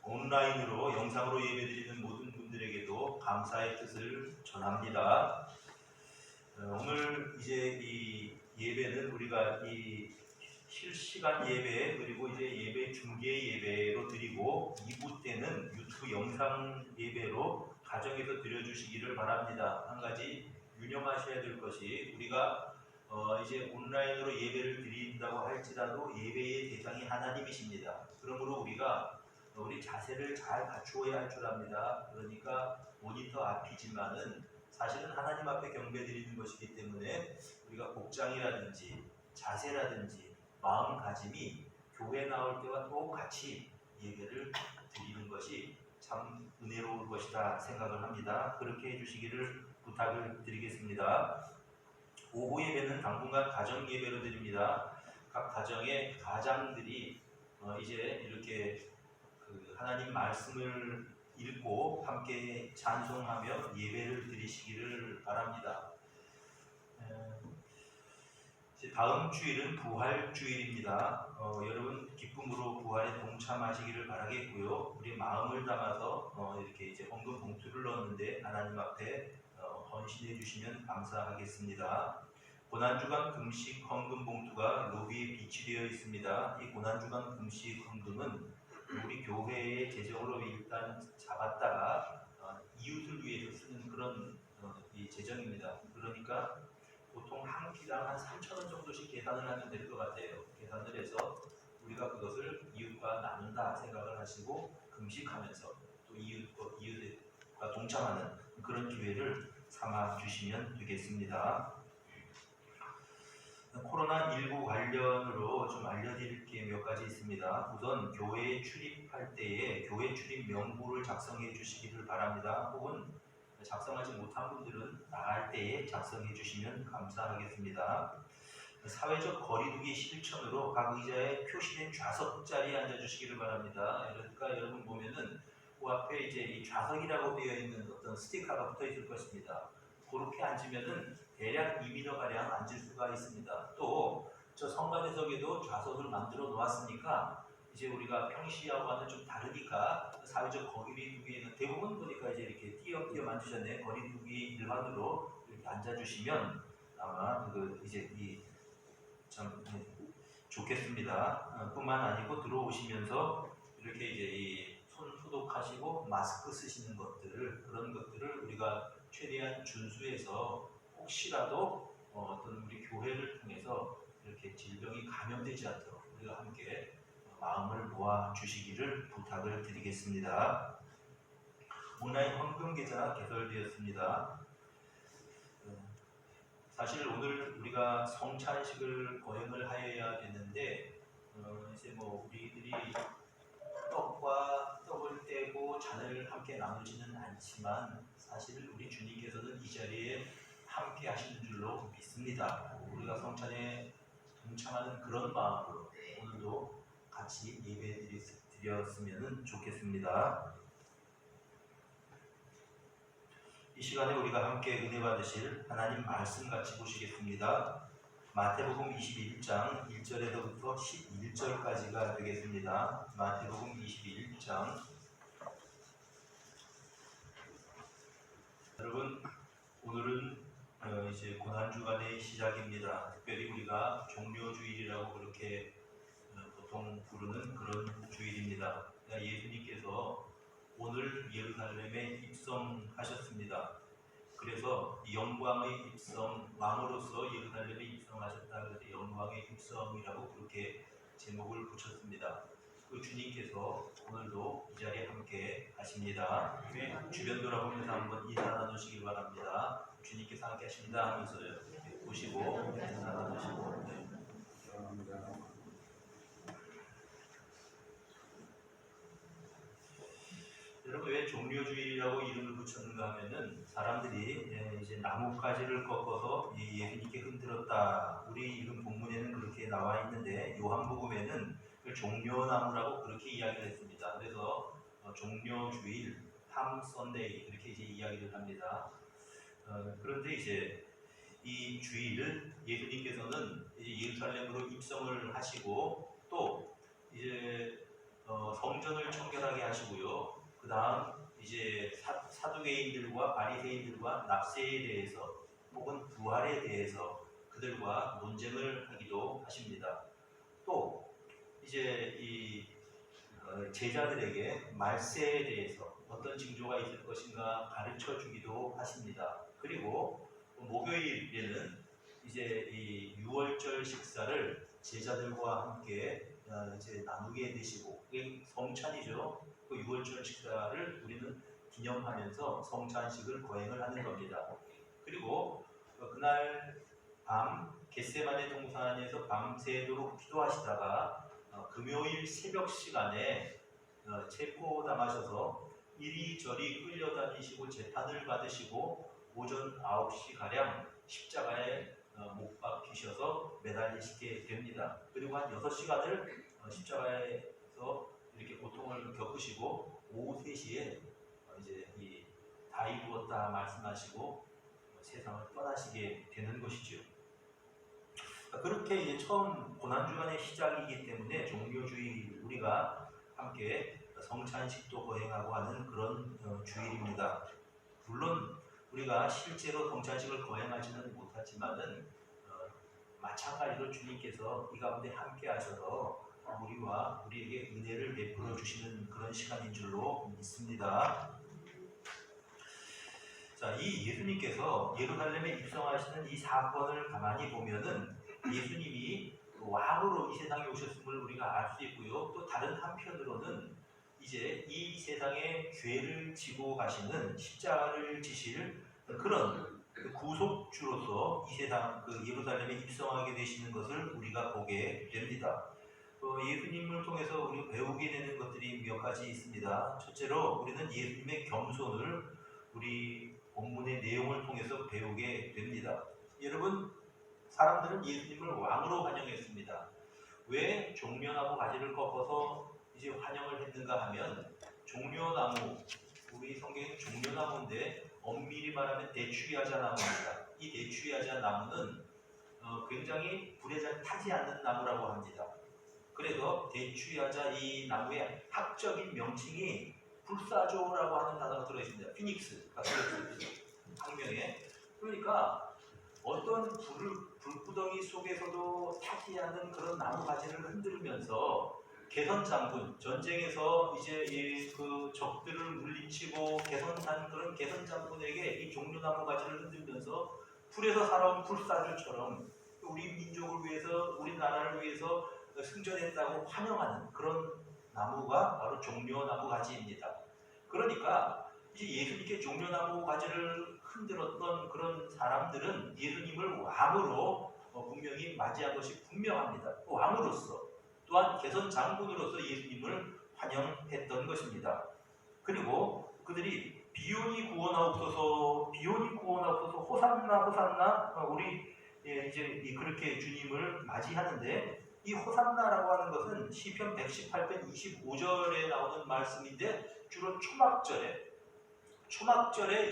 온라인으로 영상으로 예배드리는 모든 분들에게도 감사의 뜻을 전합니다. 오늘 이제 이 예배는 우리가 이 실시간 예배 그리고 이제 예배 중계 예배로 드리고 2부 때는 유튜브 영상 예배로 가정에서 드려주시기를 바랍니다. 한 가지 유념하셔야 될 것이 우리가 이제 온라인으로 예배를 드린다고 할지라도 예배의 대상이 하나님이십니다. 그러므로 우리가 우리 자세를 잘 갖추어야 할 줄 압니다. 그러니까 모니터 앞이지만은 사실은 하나님 앞에 경배드리는 것이기 때문에 우리가 복장이라든지 자세라든지 마음가짐이 교회 나올 때와 똑같이 예배를 드리는 것이 참 은혜로울 것이다 생각을 합니다. 그렇게 해주시기를 부탁을 드리겠습니다. 오후 예배는 당분간 가정 예배로 드립니다. 각 가정의 가장들이 이제 이렇게 하나님 말씀을 읽고 함께 찬송하며 예배를 드리시기를 바랍니다. 다음 주일은 부활주일입니다. 여러분 기쁨으로 부활에 동참하시기를 바라겠고요. 우리 마음을 담아서 이렇게 이제 헌금 봉투를 넣었는데 하나님 앞에 헌신해 주시면 감사하겠습니다. 고난주간 금식 헌금 봉투가 로비에 비치되어 있습니다. 이 고난주간 금식 헌금은 우리 교회의 재정으로 일단 잡았다가 이웃을 위해서 쓰는 그런 이 재정입니다. 그러니까 보통 한 끼당 한 3,000원 정도씩 계산을 하면 될 것 같아요. 계산을 해서 우리가 그것을 이웃과 나눈다 생각을 하시고 금식하면서 또 이웃과 동참하는 그런 기회를 삼아 주시면 되겠습니다. 코로나19 관련으로 좀 알려드릴 게 몇 가지 있습니다. 우선 교회에 출입할 때에 교회 출입 명부를 작성해 주시기를 바랍니다. 혹은 작성하지 못한 분들은 나갈 때에 작성해 주시면 감사하겠습니다. 사회적 거리두기 실천으로 각 의자에 표시된 좌석 자리에 앉아 주시기를 바랍니다. 그러니까 여러분 보면은 그 앞에 이제 이 좌석이라고 되어 있는 어떤 스티커가 붙어 있을 것입니다. 그렇게 앉으면은 대략 2m 가량 앉을 수가 있습니다. 또 저 성관에서도 좌석을 만들어 놓았으니까 이제 우리가 평시하고는 좀 다르니까 사회적 거리두기에는 대부분 보니까 이제 이렇게 띄어 만드셨네. 거리두기 일반으로 이렇게 앉아주시면 아마 이제 참 좋겠습니다. 뿐만 아니고 들어오시면서 이렇게 이제 이 손 소독하시고 마스크 쓰시는 것들 그런 것들을 우리가 최대한 준수해서 혹시라도 어떤 우리 교회를 통해서 이렇게 질병이 감염되지 않도록 우리가 함께 마음을 모아 주시기를 부탁을 드리겠습니다. 온라인 헌금 계좌가 개설되었습니다. 사실 오늘 우리가 성찬식을 거행을 하여야 되는데 이제 뭐 우리들이 떡을 떼고 잔을 함께 나누지는 않지만 사실 우리 주님께서는 이 자리에 함께 하시는 줄로 믿습니다. 우리가 성찬에 동참하는 그런 마음으로 오늘도 같이 예배 드렸으면 좋겠습니다. 이 시간에 우리가 함께 은혜 받으실 하나님 말씀 같이 보시겠습니다. 마태복음 21장 1절에서부터 11절까지가 되겠습니다. 마태복음 21장. 여러분 오늘은 이제 고난주간의 시작입니다. 특별히 우리가 종료주일이라고 그렇게 보통 부르는 그런 주일입니다. 예수님께서 오늘 예루살렘에 입성하셨습니다. 그래서 영광의 입성, 왕으로서 예루살렘에 입성하셨다. 그래서 영광의 입성이라고 그렇게 제목을 붙였습니다. 그 주님께서 오늘도 이 자리에 함께 하십니다. 주변 돌아보면서 한번 인사 나누시길 바랍니다. 주님께서 함께 하십니다 하면서요. 보시고 인사 나누시고. 네. 여러분 왜 종료주일이라고 이름을 붙였는가 하면은 사람들이 이제 나뭇가지를 꺾어서 예수님께 흔들었다. 우리 이름 본문에는 그렇게 나와 있는데 요한복음에는 종려나무라고 그렇게 이야기를 했습니다. 그래서 종료주일, 팜 선데이 이렇게 이제 이야기를 합니다. 그런데 이제 이 주일을 예수님께서는 이제 예루살렘으로 입성을 하시고 또 이제 성전을 청결하게 하시고요. 그 다음 이제 사두개인들과 바리새인들과 납세에 대해서 혹은 부활에 대해서 그들과 논쟁을 하기도 하십니다. 또 이제 이 제자들에게 말세에 대해서 어떤 징조가 있을 것인가 가르쳐 주기도 하십니다. 그리고 목요일에는 이제 이 유월절 식사를 제자들과 함께 이제 나누게 되시고, 그게 성찬이죠. 그 유월절 식사를 우리는 기념하면서 성찬식을 거행을 하는 겁니다. 그리고 그날 밤 겟세마네 동산에서 밤새도록 기도하시다가 금요일 새벽 시간에 체포당하셔서 이리저리 끌려다니시고 재판을 받으시고 오전 9시가량 십자가에 못 박히셔서 매달리시게 됩니다. 그리고 한 6시간을 십자가에서 이렇게 고통을 겪으시고 오후 3시에 이제 이 다 이루었다 말씀하시고 세상을 떠나시게 되는 것이죠. 그렇게 이제 처음 고난주간의 시작이기 때문에 종료주일 우리가 함께 성찬식도 거행하고 하는 그런 주일입니다. 물론 우리가 실제로 성찬식을 거행하지는 못하지만은 마찬가지로 주님께서 이 가운데 함께 하셔서 우리와 우리에게 은혜를 베풀어 주시는 그런 시간인 줄로 믿습니다. 자, 이 예수님께서 예루살렘에 입성하시는 이 사건을 가만히 보면은 예수님이 왕으로 이 세상에 오셨음을 우리가 알 수 있고요. 또 다른 한편으로는 이제 이 세상의 죄를 지고 가시는 십자가를 지실 그런 구속주로서 이 세상 그 예루살렘에 입성하게 되시는 것을 우리가 보게 됩니다. 예수님을 통해서 우리가 배우게 되는 것들이 몇 가지 있습니다. 첫째로 우리는 예수님의 겸손을 우리 본문의 내용을 통해서 배우게 됩니다. 여러분, 사람들은 예수님을 왕으로 환영했습니다. 왜 종려나무 가지를 꺾어서 이제 환영을 했는가 하면, 종려나무, 우리 성경에는 종려나무인데 엄밀히 말하면 대추야자 나무입니다. 이 대추야자 나무는 굉장히 불에 잘 타지 않는 나무라고 합니다. 그래서 대추야자 이 나무의 학적인 명칭이 불사조라고 하는 단어가 들어있습니다. 피닉스가 들어있습니다. 학명에. 그러니까 어떤 불구덩이 속에서도 타지 않는 그런 나무 가지를 흔들면서 개선 장군, 전쟁에서 이제 그 적들을 물리치고 개선한 그런 개선 장군에게 이 종려나무 가지를 흔들면서 불에서 살아온 불사조처럼 우리 민족을 위해서, 우리나라를 위해서 승전했다고 환영하는 그런 나무가 바로 종려나무 가지입니다. 그러니까 이제 예수님께 종려나무 가지를 흔들었던 그런 사람들은 예수님을 왕으로 분명히 맞이한 것이 분명합니다. 왕으로서, 또한 개선 장군으로서 예수님을 환영했던 것입니다. 그리고 그들이 비온이 구원하옵소서, 비온이 구원하옵소서, 호산나 호산나, 우리 이제 그렇게 주님을 맞이하는데, 이 호산나라고 하는 것은 시편 118편 25절에 나오는 말씀인데, 주로 초막절에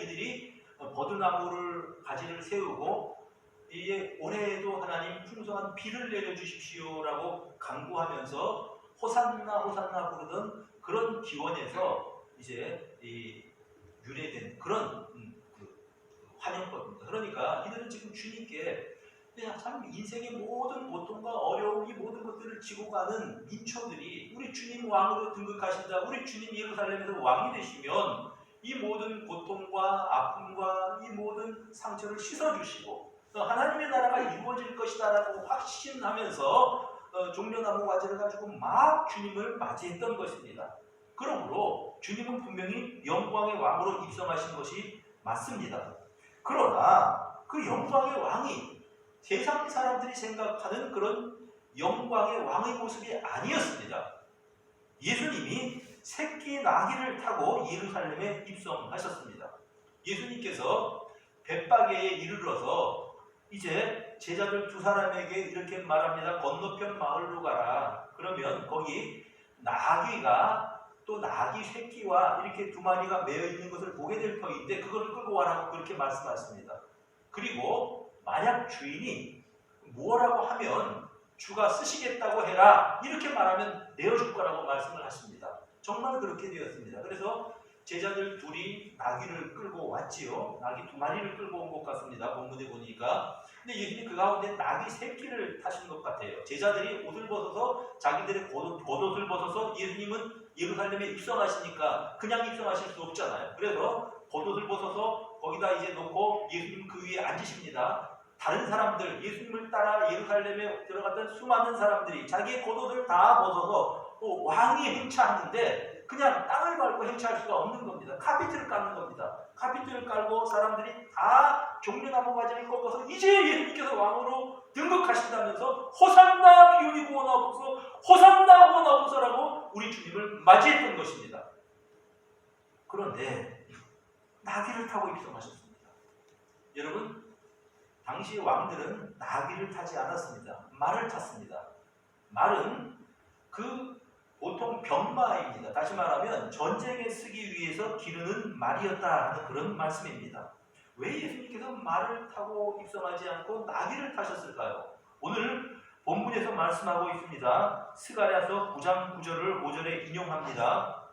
이들이 버드나무를 가지를 세우고 이제 올해에도 하나님 풍성한 비를 내려주십시오라고 간구하면서 호산나 호산나 부르던 그런 기원에서 이제 유래된 그런 환영법입니다. 그러니까 이들은 지금 주님께 그냥 참 인생의 모든 고통과 어려움, 이 모든 것들을 지고 가는 민초들이 우리 주님 왕으로 등극하신다, 우리 주님 예루살렘에서 왕이 되시면 이 모든 고통과 아픔과 이 모든 상처를 씻어주시고 하나님의 나라가 이루어질 것이다라고 확신하면서 종려나무 가지를 가지고 막 주님을 맞이했던 것입니다. 그러므로 주님은 분명히 영광의 왕으로 입성하신 것이 맞습니다. 그러나 그 영광의 왕이 세상 사람들이 생각하는 그런 영광의 왕의 모습이 아니었습니다. 예수님이 새끼 나귀를 타고 예루살렘에 입성하셨습니다. 예수님께서 벳바게에 이르러서 이제 제자들 2사람에게 이렇게 말합니다. 건너편 마을로 가라. 그러면 거기 나귀가 또 나귀 새끼와 이렇게 2마리가 매여 있는 것을 보게 될 터인데 그걸 끌고 와라고 그렇게 말씀하십니다. 그리고 만약 주인이 뭐라고 하면 주가 쓰시겠다고 해라. 이렇게 말하면 내어줄 거라고 말씀을 하십니다. 정말 그렇게 되었습니다. 그래서 제자들 둘이 나귀를 끌고 왔지요. 나귀 2마리를 끌고 온 것 같습니다. 본문에 보니까. 근데 예수님 그 가운데 나귀 새끼를 타신 것 같아요. 제자들이 옷을 벗어서 자기들의 겉옷을 벗어서 예수님은 예루살렘에 입성하시니까 그냥 입성하실 수 없잖아요. 그래서 겉옷을 벗어서 거기다 이제 놓고 예수님 그 위에 앉으십니다. 다른 사람들, 예수님을 따라 예루살렘에 들어갔던 수많은 사람들이 자기의 겉옷을 다 벗어서 왕이 행차하는데 그냥 땅을 밟고 행차할 수가 없는 겁니다. 카피트를 깔는 겁니다. 카피트를 깔고 사람들이 다 종려나무 가지를 꺾어서 이제 예수님께서 왕으로 등극하신다면서 호산나 비운이 구원하옵소서, 호산나 구원하옵소서라고 우리 주님을 맞이했던 것입니다. 그런데 나귀를 타고 입성하셨습니다. 여러분, 당시 왕들은 나귀를 타지 않았습니다. 말을 탔습니다. 말은 보통 병마입니다. 다시 말하면 전쟁에 쓰기 위해서 기르는 말이었다 하는 그런 말씀입니다. 왜 예수님께서 말을 타고 입성하지 않고 나귀를 타셨을까요? 오늘 본문에서 말씀하고 있습니다. 스가랴서 9장 9절을 5절에 인용합니다.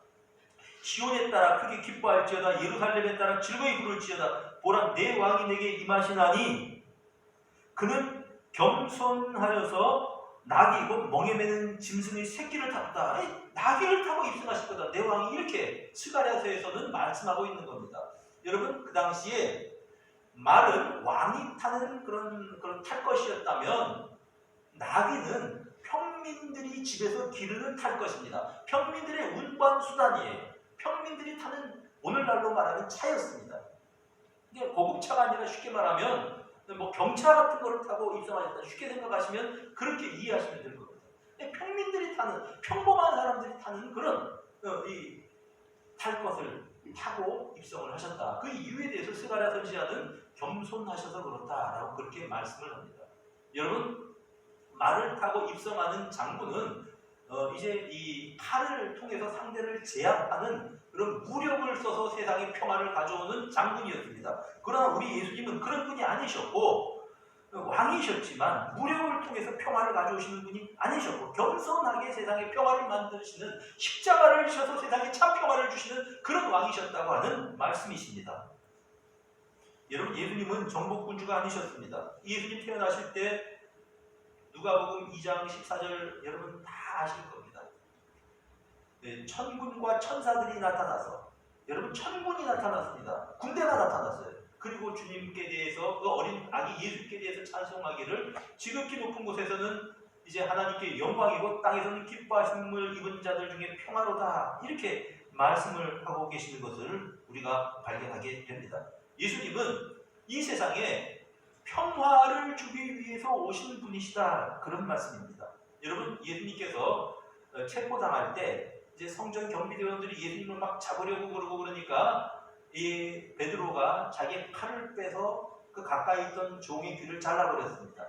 시온에 따라 크게 기뻐할지어다, 예루살렘에 따라 즐거이 부를지어다. 보라, 내 왕이 내게 임하시나니 그는 겸손하여서 나귀, 곧 멍에 매는 짐승의 새끼를 탔다. 나귀를 타고 입성하실 거다. 내 왕이 이렇게 스가랴서에서는 말씀하고 있는 겁니다. 여러분, 그 당시에 말은 왕이 타는 그런 탈 것이었다면 나귀는 평민들이 집에서 기르는 탈 것입니다. 평민들의 운반 수단이에요. 평민들이 타는 오늘날로 말하는 차였습니다. 이게 고급차가 아니라 쉽게 말하면 뭐 경차 같은 거를 타고 입성하셨다. 쉽게 생각하시면 그렇게 이해하시면 될 겁니다. 평민들이 타는, 평범한 사람들이 타는 그런 탈 것을 타고 입성을 하셨다. 그 이유에 대해서 스가랴 선지자는 겸손하셔서 그렇다라고 그렇게 말씀을 합니다. 여러분, 말을 타고 입성하는 장군은 이제 이 칼을 통해서 상대를 제압하는 그런 무력을 써서 세상에 평화를 가져오는 장군이었습니다. 그러나 우리 예수님은 그런 분이 아니셨고 왕이셨지만 무력을 통해서 평화를 가져오시는 분이 아니셨고 겸손하게 세상에 평화를 만드시는, 십자가를 지셔서 세상에 참 평화를 주시는 그런 왕이셨다고 하는 말씀이십니다. 여러분, 예수님은 정복군주가 아니셨습니다. 예수님 태어나실 때 누가복음 2장 14절 여러분 다 아실 겁니다. 천군과 천사들이 나타나서, 여러분, 천군이 나타났습니다. 군대가 나타났어요. 그리고 주님께 대해서, 그 어린 아기 예수께 대해서 찬송하기를, 지극히 높은 곳에서는 이제 하나님께 영광이고 땅에서는 기뻐하심을 입은 자들 중에 평화로다, 이렇게 말씀을 하고 계시는 것을 우리가 발견하게 됩니다. 예수님은 이 세상에 평화를 주기 위해서 오신 분이시다, 그런 말씀입니다. 여러분, 예수님께서 체포당할 때 이제 성전 경비대원들이 예수님을 막 잡으려고 그러니까 이 베드로가 자기 칼을 빼서 그 가까이 있던 종의 귀를 잘라버렸습니다.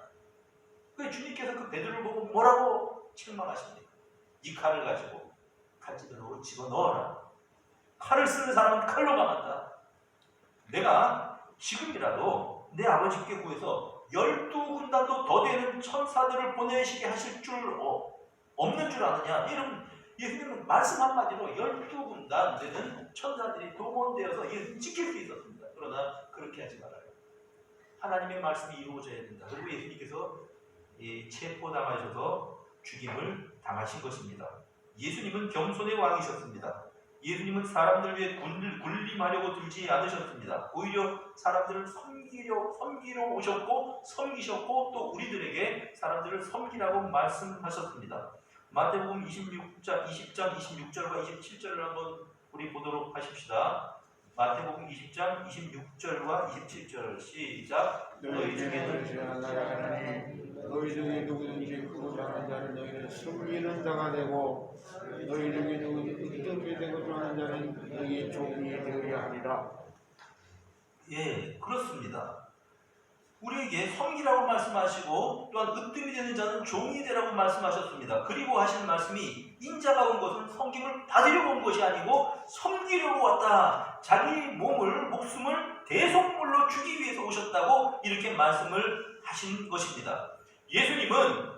그 주님께서 그 베드로를 보고 뭐라고 책망하십니까? 이 칼을 가지고 칼집으로 집어넣어라. 칼을 쓰는 사람은 칼로 망한다. 내가 지금이라도 내 아버지께 구해서 12군단도 더 되는 천사들을 보내시게 하실 줄 없는 줄 아느냐? 이런 예수님은 말씀 한마디로 12군단 되는 천사들이 동원되어서 예수님 지킬 수 있었습니다. 그러나 그렇게 하지 말아요. 하나님의 말씀이 이루어져야 된다. 그리고 예수님께서 체포당하셔서 죽임을 당하신 것입니다. 예수님은 겸손의 왕이셨습니다. 예수님은 사람들 위해 군림하려고 들지 않으셨습니다. 오히려 사람들을 섬기려 오셨고 섬기셨고 또 우리들에게 사람들을 섬기라고 말씀하셨습니다. 마태복음 20장 26절과 27절을 한번 우리 보도록 하십시다. 마태복음 20장 26절과 27절 시작. 너희 중에는 너희 중에 누구든지 크고자 하는 자는 너희는 섬기는 자가 되고 너희 중에 누구든지 으뜸이 되고자 하는 자는 너희의 종이 되어야 하리라. 예, 그렇습니다. 우리에게 섬기라고 말씀하시고 또한 으뜸이 되는 자는 종이 되라고 말씀하셨습니다. 그리고 하신 말씀이 인자가 온 것은 섬김을 받으려고 온 것이 아니고 섬기려고 왔다. 자기 목숨을 대속물로 주기 위해서 오셨다고 이렇게 말씀을 하신 것입니다. 예수님은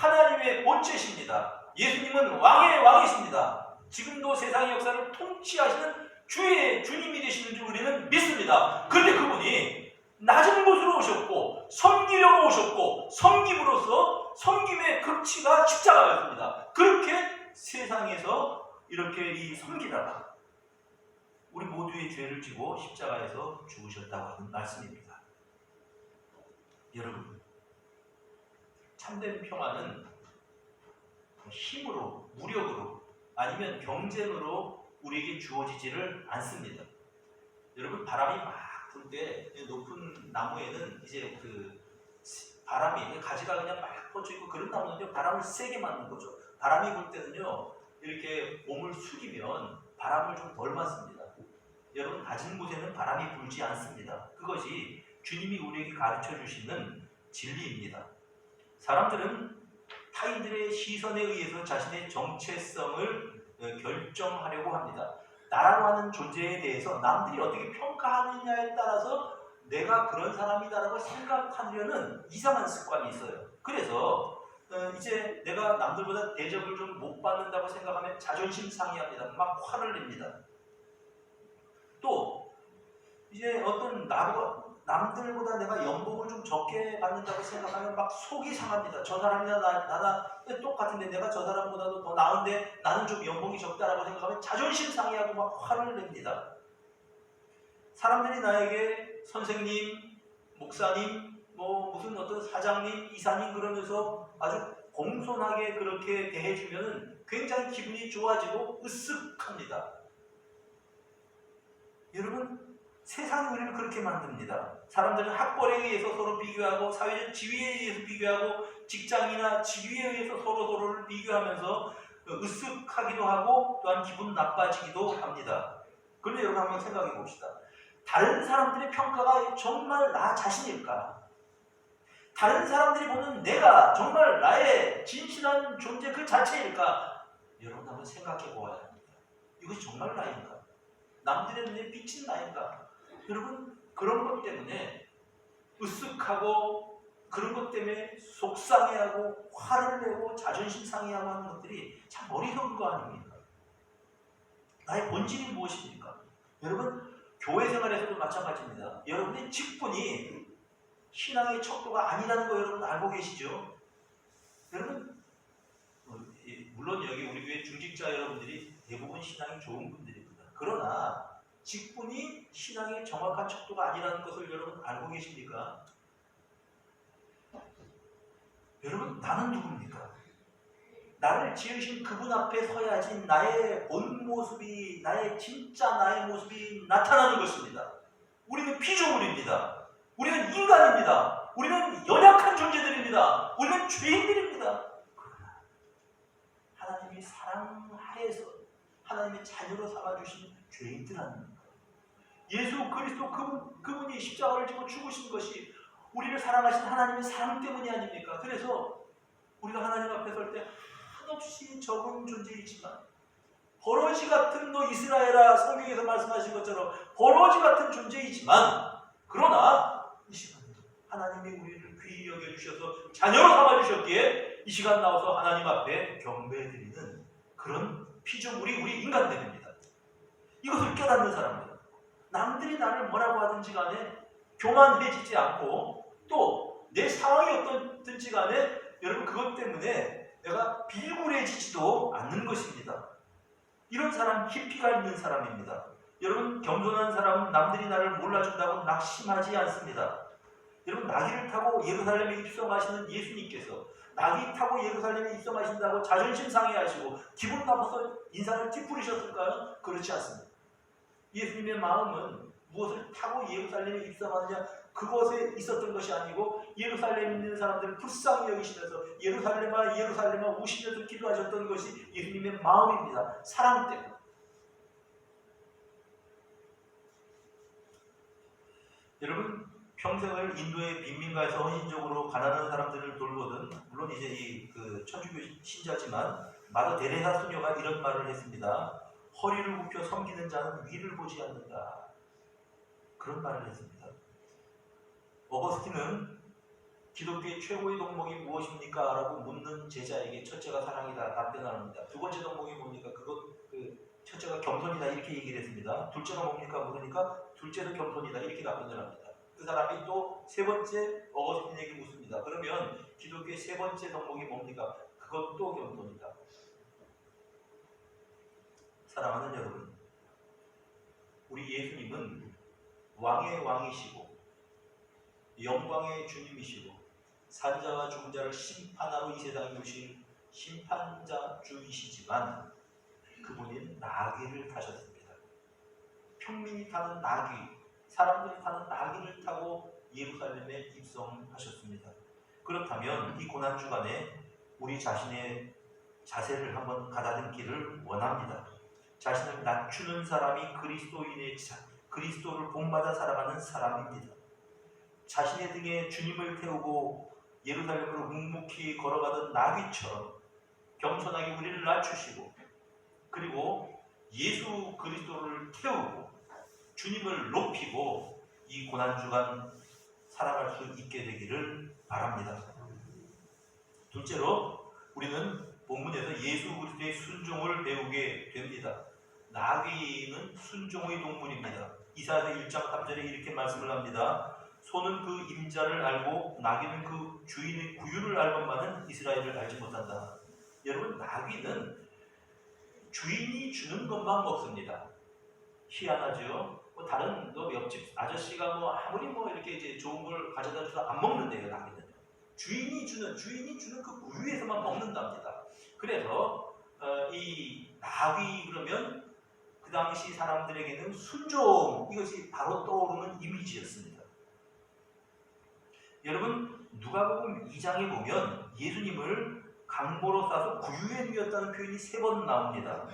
하나님의 본체십니다. 예수님은 왕의 왕이십니다. 지금도 세상의 역사를 통치하시는 주님이 되시는 줄 우리는 믿습니다. 그런데 그분이 낮은 곳으로 오셨고 섬기려고 오셨고 섬김으로써 섬김의 극치가 십자가였습니다. 그렇게 세상에서 이렇게 이 섬기다가 우리 모두의 죄를 지고 십자가에서 죽으셨다고 하는 말씀입니다. 여러분, 참된 평화는 힘으로, 무력으로 아니면 경쟁으로 우리에게 주어지지를 않습니다. 여러분, 바람이 막 불 때 높은 나무에는 이제 그 바람이 가지가 그냥 막 뻗쳐 있고 그런 나무는요 바람을 세게 맞는 거죠. 바람이 불 때는요 이렇게 몸을 숙이면 바람을 좀 덜 맞습니다. 여러분, 낮은 곳에는 바람이 불지 않습니다. 그것이 주님이 우리에게 가르쳐 주시는 진리입니다. 사람들은 타인들의 시선에 의해서 자신의 정체성을 결정하려고 합니다. 나라고 하는 존재에 대해서 남들이 어떻게 평가하느냐에 따라서 내가 그런 사람이다라고 생각하려는 이상한 습관이 있어요. 그래서 이제 내가 남들보다 대접을 좀 못 받는다고 생각하면 자존심 상해합니다. 막 화를 냅니다. 또 이제 어떤 남들보다 내가 연봉을 좀 적게 받는다고 생각하면 막 속이 상합니다. 저 사람이나 나나 똑같은데 내가 저 사람보다도 더 나은데 나는 좀 연봉이 적다라고 생각하면 자존심 상해하고 막 화를 냅니다. 사람들이 나에게 선생님, 목사님, 뭐 무슨 어떤 사장님, 이사님 그러면서 아주 공손하게 그렇게 대해주면 굉장히 기분이 좋아지고 으쓱합니다. 여러분, 세상이 우리를 그렇게 만듭니다. 사람들은 학벌에 의해서 서로 비교하고 사회적 지위에 의해서 비교하고 직장이나 직위에 의해서 서로를 비교하면서 으쓱하기도 하고 또한 기분 나빠지기도 합니다. 그런데 여러분 한번 생각해 봅시다. 다른 사람들의 평가가 정말 나 자신일까? 다른 사람들이 보는 내가 정말 나의 진실한 존재 그 자체일까? 여러분 한번 생각해 보아야 합니다. 이것이 정말 나인가? 남들의 눈에 비친 나인가? 여러분, 그런 것 때문에 으쓱하고 그런 것 때문에 속상해하고 화를 내고 자존심 상해하고 하는 것들이 참 어리석은 거 아닙니까? 나의 본질이 무엇입니까? 여러분, 교회 생활에서도 마찬가지입니다. 여러분의 직분이 신앙의 척도가 아니라는 거 여러분 알고 계시죠? 여러분, 물론 여기 우리 교회 중직자 여러분들이 대부분 신앙이 좋은 분들입니다. 그러나 직분이 신앙의 정확한 척도가 아니라는 것을 여러분 알고 계십니까? 여러분, 나는 누굽니까? 나를 지으신 그분 앞에 서야지 나의 본 모습이, 나의 진짜 나의 모습이 나타나는 것입니다. 우리는 피조물입니다. 우리는 인간입니다. 우리는 연약한 존재들입니다. 우리는 죄인들입니다. 그러나 하나님이 사랑하여서 하나님의 자녀로 삼아주신 죄인들 아닙니까? 예수 그리스도 그분이 십자가를 지고 죽으신 것이 우리를 사랑하신 하나님의 사랑 때문이 아닙니까? 그래서 우리가 하나님 앞에 설 때 한없이 적은 존재이지만 버러지 같은 너 이스라엘아, 성경에서 말씀하신 것처럼 버러지 같은 존재이지만 그러나 이 시간 하나님이 우리를 귀히 여겨주셔서 자녀로 삼아주셨기에 이 시간 나와서 하나님 앞에 경배해드리는 그런 피조물이 우리 인간들입니다. 이것을 깨닫는 사람들, 남들이 나를 뭐라고 하든지 간에 교만해지지 않고 또 내 상황이 어떻든지 간에 여러분 그것 때문에 내가 비굴해지지도 않는 것입니다. 이런 사람 깊이가 있는 사람입니다. 여러분, 겸손한 사람은 남들이 나를 몰라준다고 낙심하지 않습니다. 여러분, 나귀를 타고 예루살렘에 입성하시는 예수님께서 나귀 타고 예루살렘에 입성하신다고 자존심 상해하시고 기분 나빠서 인상을 찌푸리셨을까요? 그렇지 않습니다. 예수님의 마음은 무엇을 타고 예루살렘에 입성하느냐 그것에 있었던 것이 아니고 예루살렘에 있는 사람들을 불쌍히 여기시면서 예루살렘아 예루살렘아 우시면서 기도하셨던 것이 예수님의 마음입니다. 사랑 때문에. 여러분, 평생을 인도의 빈민가에서 헌신적으로 가난한 사람들을 돌보던, 물론 이제 이 천주교 신자지만 마더 데레사 수녀가 이런 말을 했습니다. 허리를 굽혀 섬기는 자는 위를 보지 않는다. 그런 말을 했습니다. 어거스틴은 기독교의 최고의 덕목이 무엇입니까? 라고 묻는 제자에게 첫째가 사랑이다 답변합니다. 두 번째 덕목이 뭡니까? 첫째가 겸손이다 이렇게 얘기를 했습니다. 둘째가 뭡니까? 물으니까 둘째도 겸손이다 이렇게 답변을 합니다. 그 사람이 또 세 번째 어거스틴에게 묻습니다. 그러면 기독교의 세 번째 덕목이 뭡니까? 그것도 겸손이다. 사랑하는 여러분, 우리 예수님은 왕의 왕이시고 영광의 주님이시고 산자와 죽은 자를 심판하러 이 세상에 오신 심판자주이시지만 그분이 나귀를 타셨습니다. 평민이 타는 나귀, 사람들이 타는 나귀를 타고 예루살렘에 입성하셨습니다. 그렇다면 이 고난주간에 우리 자신의 자세를 한번 가다듬기를 원합니다. 자신을 낮추는 사람이 그리스도를 본받아 살아가는 사람입니다. 자신의 등에 주님을 태우고 예루살렘으로 묵묵히 걸어가던 나귀처럼 겸손하게 우리를 낮추시고 그리고 예수 그리스도를 태우고 주님을 높이고 이 고난주간 살아갈 수 있게 되기를 바랍니다. 둘째로 우리는 본문에서 예수 그리스도의 순종을 배우게 됩니다. 나귀는 순종의 동물입니다. 이사야서 1장 3절에 이렇게 말씀을 합니다. 소는 그 임자를 알고 나귀는 그 주인의 구유를 알건만은 이스라엘을 알지 못한다. 여러분, 나귀는 주인이 주는 것만 먹습니다. 희한하죠? 다른 옆집 아저씨가 아무리 이렇게 이제 좋은 걸 가져다 줘도 안 먹는데요, 나귀는. 주인이 주는 그 구유에서만 먹는답니다. 그래서 이 나귀 그러면 그 당시 사람들에게는 순종, 이것이 바로 떠오르는 이미지였습니다. 여러분, 누가복음 2장에 보면 예수님을 강보로 싸서 구유에 누였다는 표현이 3번 나옵니다.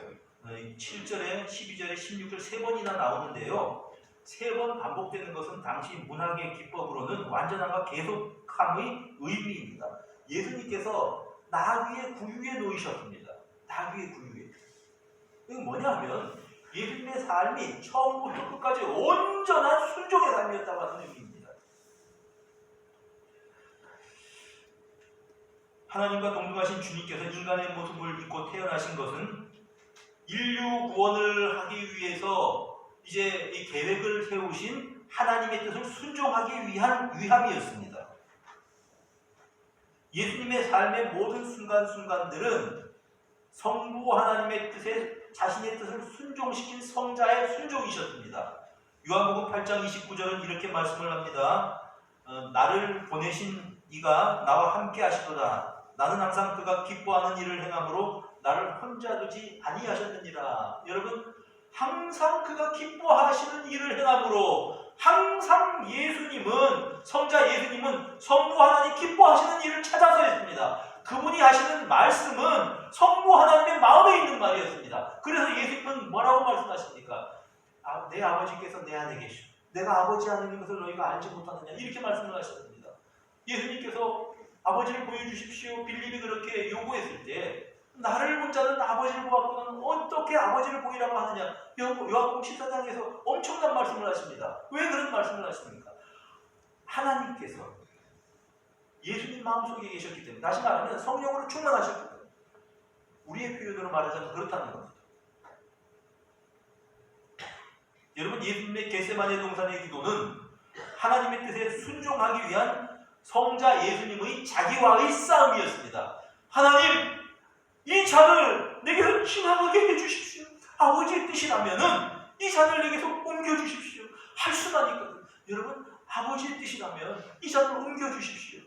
7절에 12절에 16절 3번이나 나오는데요. 3번 반복되는 것은 당시 문학의 기법으로는 완전함과 계속함의 의미입니다. 예수님께서 나귀의 구유에 놓이셨습니다. 나귀의 구유에. 이건 뭐냐 하면 예수님의 삶이 처음부터 끝까지 온전한 순종의 삶이었다고 하는 의미입니다. 하나님과 동등하신 주님께서 인간의 모습을 입고 태어나신 것은 인류 구원을 하기 위해서 이제 이 계획을 세우신 하나님의 뜻을 순종하기 위한 위함이었습니다. 예수님의 삶의 모든 순간순간들은 성부 하나님의 뜻에 자신의 뜻을 순종시킨 성자의 순종이셨습니다. 요한복음 8장 29절은 이렇게 말씀을 합니다. 나를 보내신 이가 나와 함께 하시도다. 나는 항상 그가 기뻐하는 일을 행함으로 나를 혼자 두지 아니하셨느니라. 여러분, 항상 그가 기뻐하시는 일을 행함으로 항상 예수님은, 성자 예수님은 성부 하나님 기뻐하시는 일을 찾아서 했습니다. 그분이 하시는 말씀은 성부 하나님의 마음에 있는 말이었습니다. 그래서 예수님은 뭐라고 말씀하십니까? 내 아버지께서 내 안에 계시오. 내가 아버지 안에 있는 것을 너희가 알지 못하느냐. 이렇게 말씀을 하셨습니다. 예수님께서 아버지를 보여주십시오. 빌립이 그렇게 요구했을 때 나를 본 자는 아버지를 보았거든 어떻게 아버지를 보이라고 하느냐. 요한복음 14장에서 엄청난 말씀을 하십니다. 왜 그런 말씀을 하십니까? 하나님께서 예수님 마음속에 계셨기 때문에, 다시 말하면 성령으로 충만하셨기 때문에, 우리의 표현으로 말하자면 그렇다는 겁니다. 여러분, 예수님의 겟세마네 동산의 기도는 하나님의 뜻에 순종하기 위한 성자 예수님의 자기와의 싸움이었습니다. 하나님, 이 잔을 내게서 지나가게 해주십시오. 아버지의 뜻이라면은 이 잔을 내게서 옮겨주십시오. 할 수만 있거든. 여러분, 아버지의 뜻이라면 이 잔을 옮겨주십시오.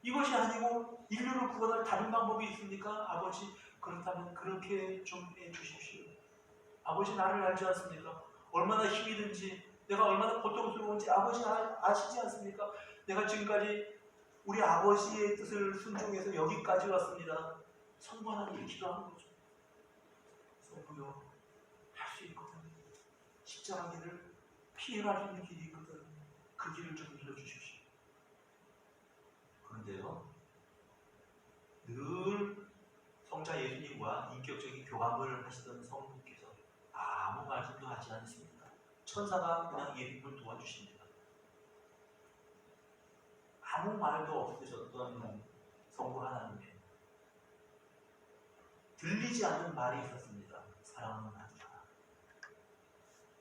이것이 아니고 인류를 구원할 다른 방법이 있습니까? 아버지, 그렇다면 그렇게 좀 해주십시오. 아버지 나를 알지 않습니까? 얼마나 힘이 든지, 내가 얼마나 고통스러운지 아버지 아시지 않습니까? 내가 지금까지 우리 아버지의 뜻을 순종해서 여기까지 왔습니다. 성부 하나님께 기도하는 거죠. 성부여, 할 수 있거든. 십자가 길을 피해갈 수 있는 길이 있거든. 그 길을 좀 일러주십시오. 그런데요, 늘 성자 예수님과 인격적인 교감을 하시던 성부께서 아무 말씀도 하지 않습니다. 천사가 그냥 예수님을 도와주십니다. 아무 말도 없으셨던 성부 하나님의 들리지 않는 말이 있었습니다. 사랑하는 아들아,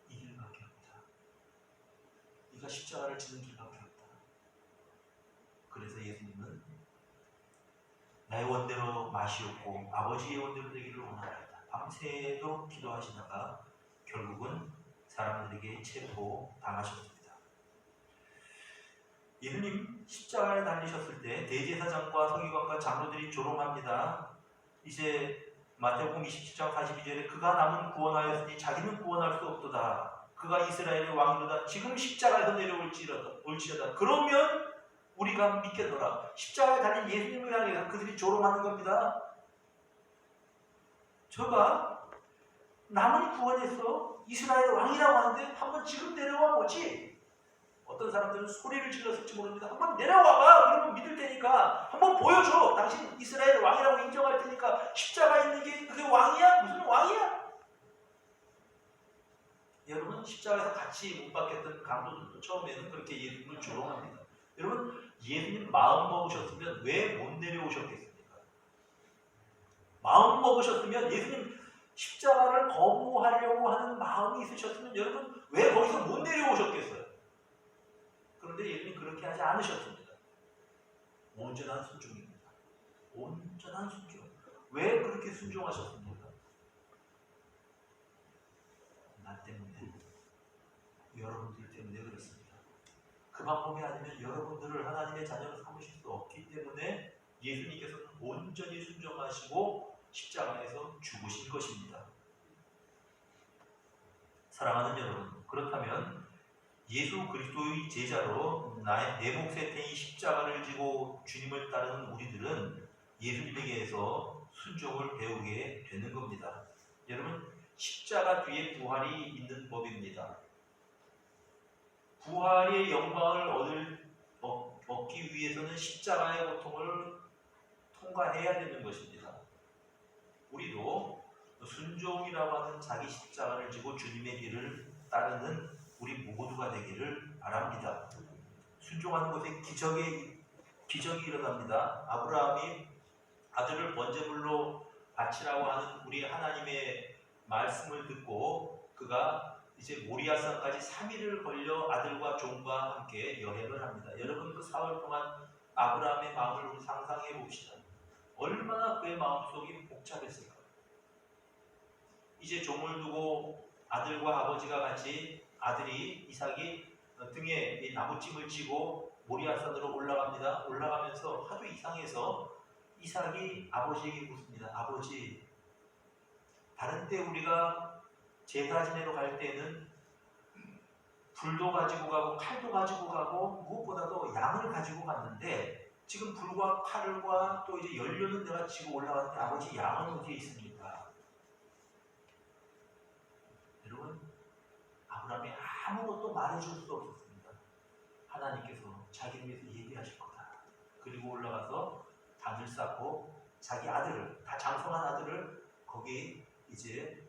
이 길밖에 없다. 네가 십자가를 지는 길밖에 없다. 그래서 예수님은 나의 원대로 마시옵고 아버지의 원대로 되기를 원하였다. 밤새도록 기도하시다가 결국은 사람들에게 체포당하셨습니다. 예수님 십자가에 달리셨을 때 대제사장과 서기관과 장로들이 조롱합니다. 이제 마태복음 27장 42절에 그가 남은 구원하였으니 자기는 구원할 수 없도다. 그가 이스라엘의 왕이로다. 지금 십자가에서 내려올지어다. 그러면 우리가 믿겠노라. 십자가에 달린 예수님을 향해서 그들이 조롱하는 겁니다. 저가 남은 구원에서 이스라엘 왕이라고 하는데 한번 지금 내려와 보지. 어떤 사람들은 소리를 질렀을지 모릅니다. 한번 내려와봐. 그러면 믿을 테니까. 한번 보여줘. 당신 이스라엘 왕이라고 인정할 테니까. 십자가 있는 게 그게 왕이야? 무슨 왕이야? 여러분 십자가에서 같이 못 박혔던 강도들도 처음에는 그렇게 예수님을 조롱합니다. 여러분 예수님 마음 먹으셨으면 왜 못 내려오셨겠습니까? 마음 먹으셨으면 예수님 십자가를 거부하려고 하는 마음이 있으셨으면 여러분 왜 거기서 못 내려오셨겠어요? 그런데 예수님 그렇게 하지 않으셨습니다. 온전한 순종입니다. 온전한 순종. 왜 그렇게 순종하셨습니까? 나 때문에, 여러분들 때문에 그렇습니다. 그 방법이 아니면 여러분들을 하나님의 자녀로 삼으실 수 없기 때문에 예수님께서는 온전히 순종하시고 십자가에서 죽으신 것입니다. 사랑하는 여러분, 그렇다면 예수 그리스도의 제자로 내 몫에 태인 십자가를 지고 주님을 따르는 우리들은 예수님에게서 순종을 배우게 되는 겁니다. 여러분, 십자가 뒤에 부활이 있는 법입니다. 부활의 영광을 얻기 위해서는 십자가의 고통을 통과해야 되는 것입니다. 우리도 순종이라고 하는 자기 십자가를 지고 주님의 길을 따르는 우리 모두가 되기를 바랍니다. 순종하는 곳에 기적이 일어납니다. 아브라함이 아들을 번제물로 바치라고 하는 우리 하나님의 말씀을 듣고 그가 이제 모리아산까지 3일을 걸려 아들과 종과 함께 여행을 합니다. 여러분 그 사흘 동안 아브라함의 마음을 우리 상상해 봅시다. 얼마나 그의 마음속이 복잡했을까요? 이제 종을 두고 아들과 아버지가 같이 아들이 이삭이 등에 이 나무찜을 지고 모리아산으로 올라갑니다. 올라가면서 하도 이상해서 이삭이 아버지에게 묻습니다. 아버지, 다른 때 우리가 제사 지내러 갈 때는 불도 가지고 가고 칼도 가지고 가고 무엇보다도 양을 가지고 갔는데 지금 불과 칼과 또 이제 연료는 내가 지고 올라갔는데 아버지 양은 어디에 있습니까? 여러분, 아브라함이 아무것도 말해줄 수 없었습니다. 하나님께서 자기를 위해서 얘기하실 거다. 그리고 올라가서 단을 쌓고 자기 아들을, 다 장성한 아들을 거기 이제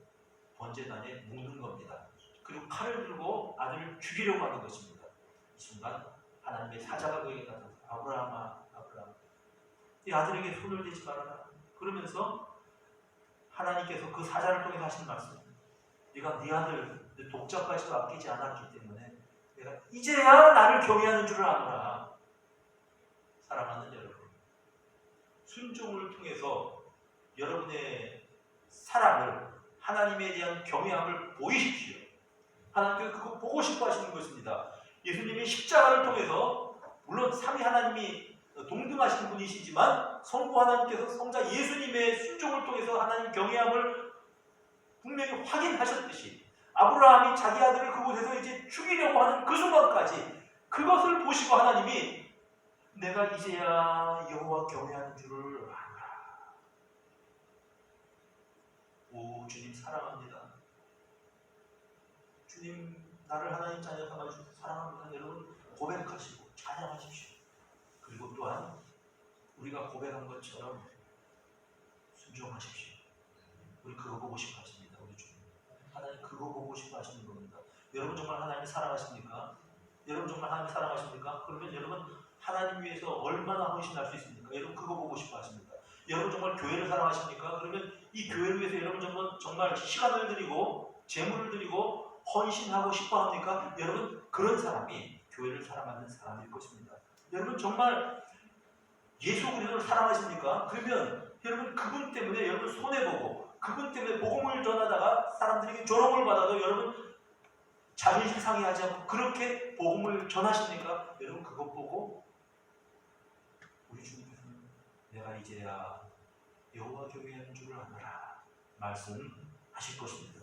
번제단에 묻는 겁니다. 그리고 칼을 들고 아들을 죽이려고 하는 것입니다. 이 순간 하나님의 사자가 그에게 나타나서 아브라함아, 아브라함, 네 아들에게 손을 대지 말아라. 그러면서 하나님께서 그 사자를 통해 하신 말씀, 네가 네 아들, 네 독자까지도 아끼지 않았기 때문에 내가 이제야 나를 경외하는 줄을 아노라. 사랑하는 여러분, 순종을 통해서 여러분의 사랑을, 하나님에 대한 경외함을 보이십시오. 하나님께서 그거 보고 싶어 하시는 것입니다. 예수님이 십자가를 통해서 물론 삼위 하나님이 동등하신 분이시지만 성부 하나님께서 성자 예수님의 순종을 통해서 하나님 경외함을 분명히 확인하셨듯이 아브라함이 자기 아들을 그곳에서 이제 죽이려고 하는 그 순간까지 그것을 보시고 하나님이 내가 이제야 여호와 경외하는 줄을 아노라. 오, 주님 사랑합니다. 주님 나를 하나님 자녀 삼아주셔서 사랑합니다. 여러분 고백하시고 찬양하십시오. 그리고 또한 우리가 고백한 것처럼 순종하십시오. 우리 그거 보고 싶어 하십니다. 우리 주님 하나님 그거 보고 싶어 하시는 겁니다. 여러분 정말 하나님 사랑하십니까? 여러분 정말 하나님 사랑하십니까? 그러면 여러분 하나님 위해서 얼마나 헌신할 수 있습니까? 여러분 그거 보고 싶어 하십니까? 여러분 정말 교회를 사랑하십니까? 그러면 이 교회를 위해서 여러분 정말 시간을 드리고 재물을 드리고 헌신하고 싶어 합니까? 여러분 그런 사람이 교회를 사랑하는 사람일 것입니다. 여러분 정말 예수 그리스도를 사랑하십니까? 그러면 여러분 그분 때문에 여러분 손해보고 그분 때문에 복음을 전하다가 사람들에게 조롱을 받아도 여러분 자존심 상해하지 않고 그렇게 복음을 전하십니까? 여러분 그것 보고 우리 주님께서는 내가 이제야 여호와 교회인 줄을 아노라 말씀하실 것입니다.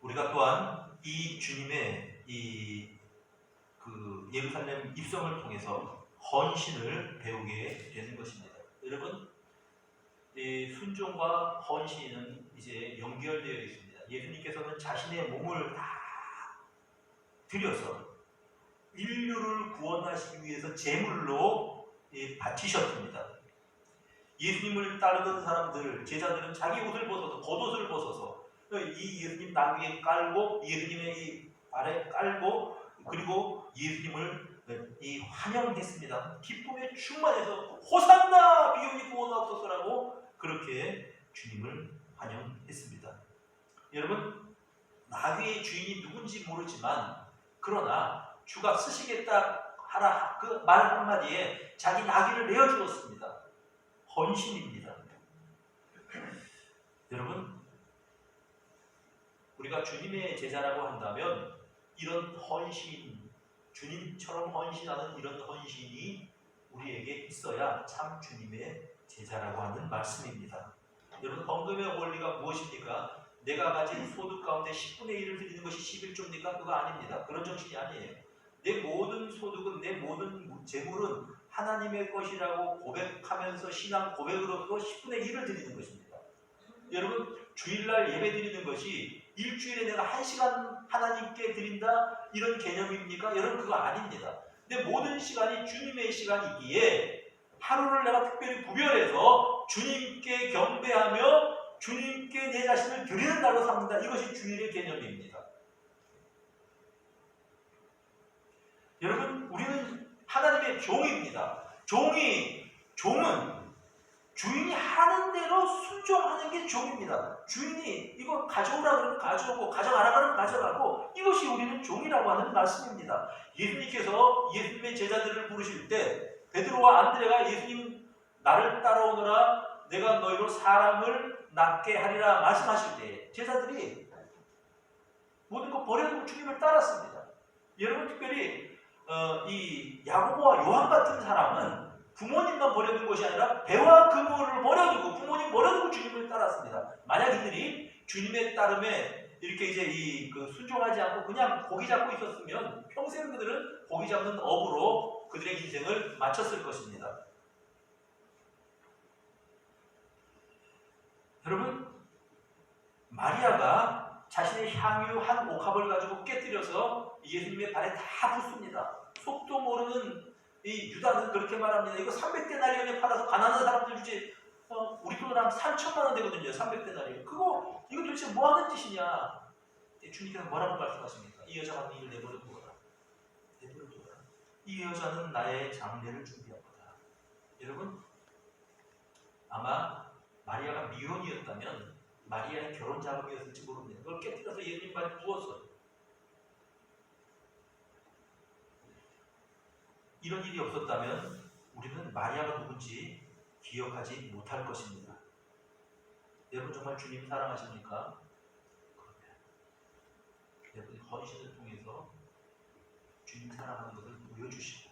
우리가 또한 이 주님의 그 예루살렘 입성을 통해서 헌신을 배우게 되는 것입니다. 여러분, 순종과 헌신은 이제 연결되어 있습니다. 예수님께서는 자신의 몸을 다 들여서 인류를 구원하시기 위해서 제물로 바치셨습니다. 예수님을 따르던 사람들, 제자들은 자기 옷을 벗어서 겉옷을 벗어서 이 예수님 나귀에 깔고 예수님의 이 발에 깔고 그리고 예수님을 환영했습니다. 기쁨에 충만해서 호산나 비용이 구원하옵소서라고 그렇게 주님을 환영했습니다. 여러분 나귀의 주인이 누군지 모르지만 그러나 주가 쓰시겠다 하라 그 말 한마디에 자기 나귀를 내어주었습니다. 헌신입니다. 여러분 우리가 주님의 제자라고 한다면 이런 헌신, 주님처럼 헌신하는 이런 헌신이 우리에게 있어야 참 주님의 제자라고 하는 말씀입니다. 여러분 헌금의 원리가 무엇입니까? 내가 가진 소득 가운데 10분의 1을 드리는 것이 11조입니까? 그거 아닙니다. 그런 정신이 아니에요. 내 모든 소득은 내 모든 재물은 하나님의 것이라고 고백하면서 신앙 고백으로서 10분의 1을 드리는 것입니다. 여러분 주일날 예배 드리는 것이 일주일에 내가 1시간 하나님께 드린다 이런 개념입니까? 여러분 그거 아닙니다. 내 모든 시간이 주님의 시간이기에 하루를 내가 특별히 구별해서 주님께 경배하며 주님께 내 자신을 드리는 날로 삼는다. 이것이 주일의 개념입니다. 여러분 우리는 하나님의 종입니다. 종은 주인이 하는 대로 순종하는 게 종입니다. 주인이 이거 가져오라 그러면 가져오고 가져가라 그러면 가져가고 이것이 우리는 종이라고 하는 말씀입니다. 예수님께서 예수님의 제자들을 부르실 때 베드로와 안드레가 예수님 나를 따라오너라 내가 너희로 사람을 낫게 하리라 말씀하실 때 제자들이 모든 거 버려두고 주님을 따랐습니다. 여러분 특별히 이 야고보와 요한 같은 사람은 부모님만 버려둔 것이 아니라 배와 그물을 버려두고 부모님 버려두고 주님을 따랐습니다. 만약 이들이 주님의 따름에 이렇게 이제 순종하지 않고 그냥 고기 잡고 있었으면 평생 그들은 고기 잡는 업으로 그들의 인생을 마쳤을 것입니다. 여러분 마리아가 자신의 향유 한 옥합을 가지고 깨뜨려서 예수님의 발에 다 붓습니다. 속도 모르는 이 유다는 그렇게 말합니다. 이거 300데나리온에 팔아서 가난한 사람들 주지 우리 돈으로 하면 3천만 원 되거든요. 300데나리온. 이거 도대체 뭐 하는 짓이냐? 주님께서 뭐라고 말씀하십니까? 이 여자가 네 일을 내버려 두어라. 내버려 두어라. 이 여자는 나의 장례를 준비하거다. 여러분 아마 마리아가 미혼이었다면 마리아의 결혼 자금이었을지 모릅니다. 그걸 깨뜨려서 예수님 발에 부었어요. 이런 일이 없었다면 우리는 마리아가 누군지 기억하지 못할 것입니다. 여러분 정말 주님 사랑하십니까? 그러면 여러분 헌신을 통해서 주님 사랑하는 것을 보여주시고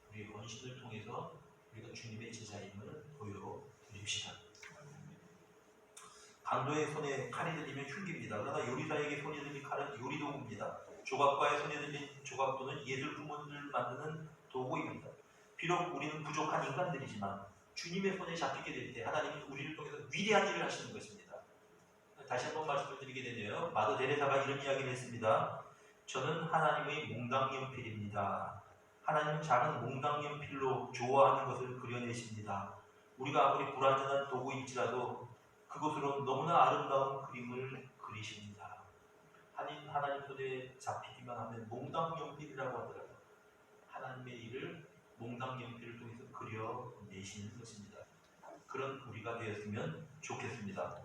우리 헌신을 통해서 우리가 주님의 제자임을 보여드립시다. 강도의 손에 칼이 들리면 흉기입니다. 그러나 요리사에게 손이 들린 칼은 요리도구입니다. 조각가의 손에 들린 조각도는 예술품을 만드는 도구입니다. 비록 우리는 부족한 인간들이지만 주님의 손에 잡히게 될 때 하나님은 우리를 통해서 위대한 일을 하시는 것입니다. 다시 한번 말씀을 드리게 되네요. 마더 데레사가 이런 이야기를 했습니다. 저는 하나님의 몽당연필입니다. 하나님은 작은 몽당연필로 좋아하는 것을 그려내십니다. 우리가 아무리 불완전한 도구일지라도 그것으로 너무나 아름다운 그림을 그리십니다. 하나님 손에 잡히기만 하면 몽당연필이라고 하더라고요. 하나님의 일을 몽당연필을 통해서 그려내시는 것입니다. 그런 우리가 되었으면 좋겠습니다.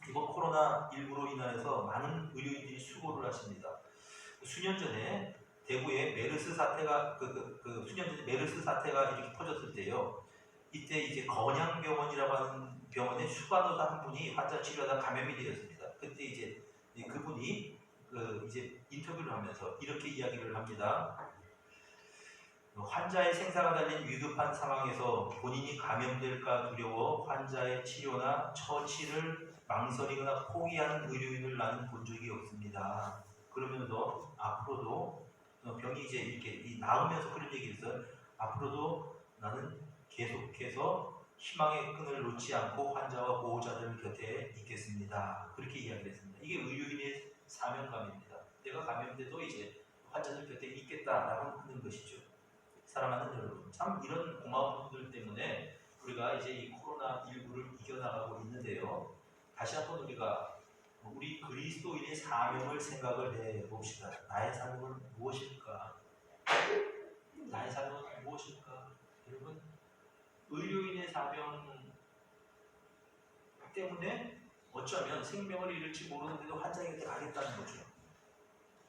이번 코로나19로 인하여서 많은 의료인들이 수고를 하십니다. 수년 전에 대구에 메르스 사태가 수년 전에 메르스 사태가 이렇게 터졌을 때요. 이때 이제 건양병원이라고 하는 병원의 수간호사 한 분이 환자 치료하다 감염이 되었습니다. 그때 이제 그분이 이제 인터뷰를 하면서 이렇게 이야기를 합니다. 환자의 생사가 달린 위급한 상황에서 본인이 감염될까 두려워 환자의 치료나 처치를 망설이거나 포기하는 의료인을 나는 본 적이 없습니다. 그러면서 앞으로도 병이 이제 이렇게 나으면서 그런 얘기를 했어요. 앞으로도 나는 계속해서 희망의 끈을 놓지 않고 환자와 보호자들 곁에 있겠습니다. 그렇게 이야기를 했습니다. 이게 의료인의 사명감입니다. 내가 감염돼도 이제 환자들 곁에 있겠다라고 하는 것이죠. 사랑하는 여러분, 참 이런 고마운 분들 때문에 우리가 이제 이 코로나19를 이겨나가고 있는데요. 다시 한번 우리 그리스도인의 사명을 생각을 해봅시다. 나의 사명은 무엇일까? 나의 사명은 무엇일까? 여러분, 의료인의 사명 때문에 어쩌면 생명을 잃을지 모르는데도 환자에게 가겠다는 거죠.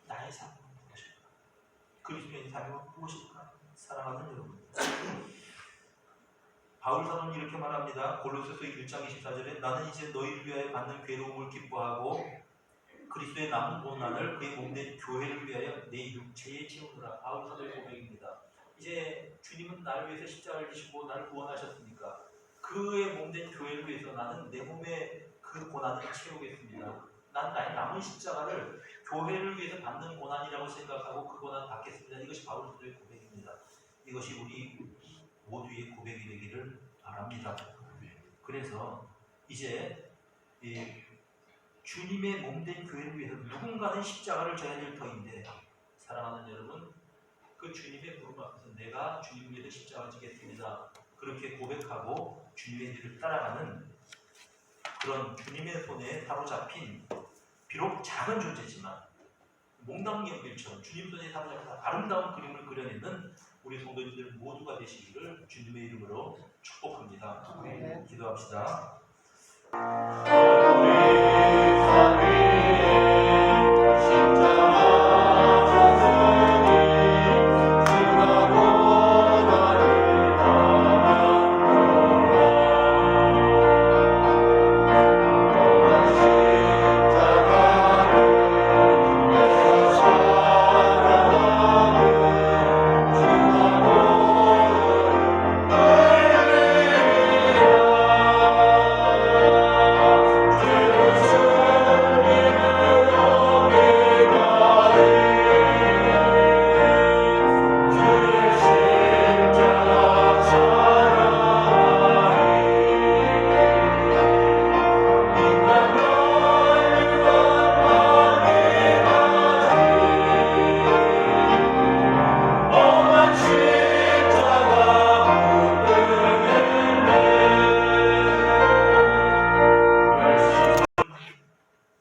나의 사명은 무엇일까? 그리스도인의 사명은 무엇일까? 사랑하는 여러분, 바울 사도는 이렇게 말합니다. 골로새서 1장 24절에 나는 이제 너희를 위하여 받는 괴로움을 기뻐하고 그리스도의 남은 고난을 그의 몸된 교회를 위하여 내 육체에 채우느라. 바울 사도의 고백입니다. 이제 주님은 나를 위해서 십자가를 지시고 나를 구원하셨으니까 그의 몸된 교회를 위해서 나는 내 몸에 그 고난을 채우겠습니다. 난 나의 남은 십자가를 교회를 위해서 받는 고난이라고 생각하고 그 고난 받겠습니다. 이것이 바울 사도의 고백입니다. 이것이 우리 모두의 고백이 되기를 바랍니다. 그래서 이제 주님의 몸된 교회를 위해서 누군가는 십자가를 져야 될 터인데, 사랑하는 여러분, 그 주님의 부름 앞에서 내가 주님을 위해서 십자가를 지겠습니다. 그렇게 고백하고 주님의 길을 따라가는 그런 주님의 손에 사로잡힌 비록 작은 존재지만 몽당연필처럼 주님 손에 사로잡힌 아름다운 그림을 그려내는 우리 성도님들 모두가 되시기를 주님의 이름으로 축복합니다. 기도합시다.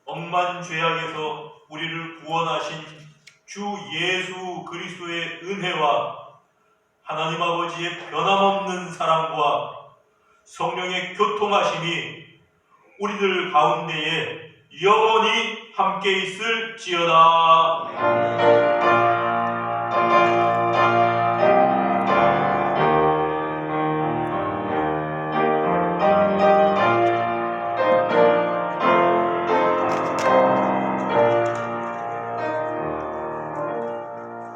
엄만 죄악에서 우리를 구원하신 주 예수 그리스도의 은혜와 하나님 아버지의 변함없는 사랑과 성령의 교통하심이 우리들 가운데에 영원히 함께 있을지어다.